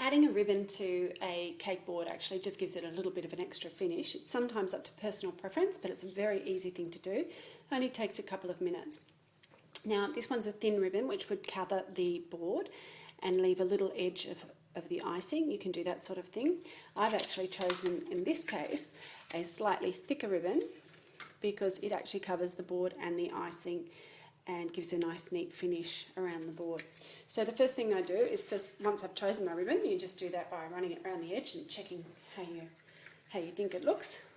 Adding a ribbon to a cake board actually just gives it a little bit of an extra finish. It's sometimes up to personal preference, but it's a very easy thing to do. It only takes a couple of minutes. Now, this one's a thin ribbon which would cover the board and leave a little edge of the icing. You can do that sort of thing. I've actually chosen, in this case, a slightly thicker ribbon because it actually covers the board and the icing and gives a nice neat finish around the board. So the first thing I do is once I've chosen my ribbon, you just do that by running it around the edge and checking how you think it looks.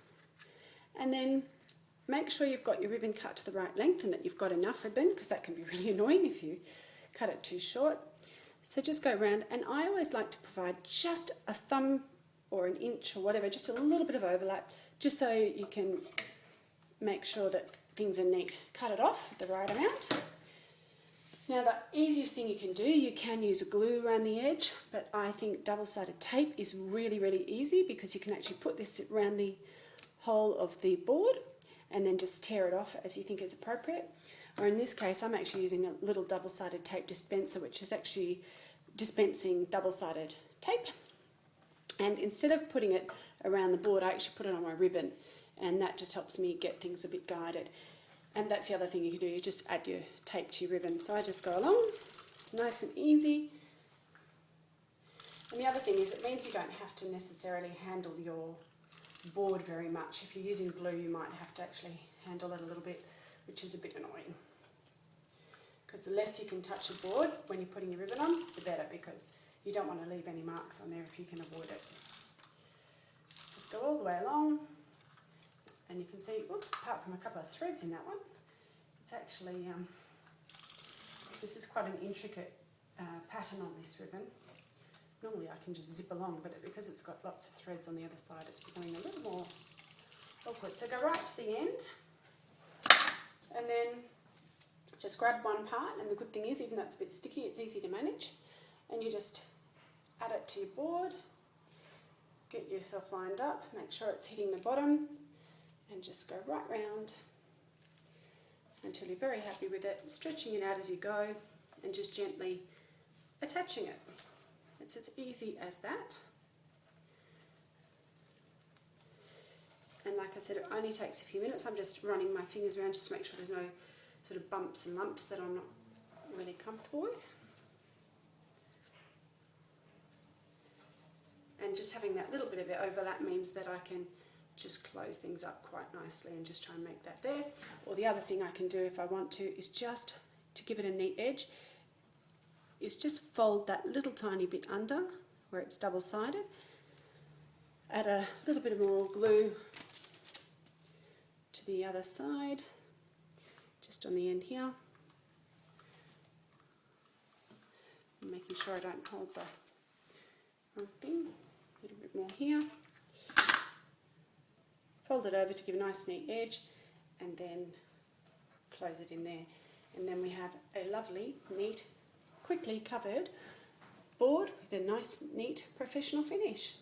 And then make sure you've got your ribbon cut to the right length and that you've got enough ribbon, because that can be really annoying if you cut it too short. So just go around, and I always like to provide just a thumb or an inch or whatever, just a little bit of overlap, just so you can make sure that things are neat. Cut it off the right amount. Now, the easiest thing you can do, you can use a glue around the edge, but I think double-sided tape is really, really easy because you can actually put this around the whole of the board and then just tear it off as you think is appropriate. Or in this case, I'm actually using a little double-sided tape dispenser, which is actually dispensing double-sided tape. And instead of putting it around the board, I actually put it on my ribbon, and that just helps me get things a bit guided. And that's the other thing you can do, you just add your tape to your ribbon. So I just go along, nice and easy. And the other thing is it means you don't have to necessarily handle your board very much. If you're using glue, you might have to actually handle it a little bit, which is a bit annoying. Because the less you can touch your board when you're putting your ribbon on, the better, because you don't want to leave any marks on there if you can avoid it. Just go all the way along. And you can see, oops, apart from a couple of threads in that one, it's actually, this is quite an intricate pattern on this ribbon. Normally I can just zip along, but because it's got lots of threads on the other side, it's becoming a little more awkward. So go right to the end, and then just grab one part, and the good thing is, even though it's a bit sticky, it's easy to manage, and you just add it to your board, get yourself lined up, make sure it's hitting the bottom, and just go right round until you're very happy with it, stretching it out as you go and just gently attaching it. It's as easy as that. And like I said, it only takes a few minutes. I'm just running my fingers around just to make sure there's no sort of bumps and lumps that I'm not really comfortable with. And just having that little bit of overlap means that I can just close things up quite nicely and just try and make that there. Or the other thing I can do if I want to is just to give it a neat edge, is just fold that little tiny bit under where it's double-sided, add a little bit more glue to the other side, just on the end here, making sure I don't hold the wrong thing, a little bit more here. Fold it over to give a nice neat edge, and then close it in there. And then we have a lovely, neat, quickly covered board with a nice, neat, professional finish.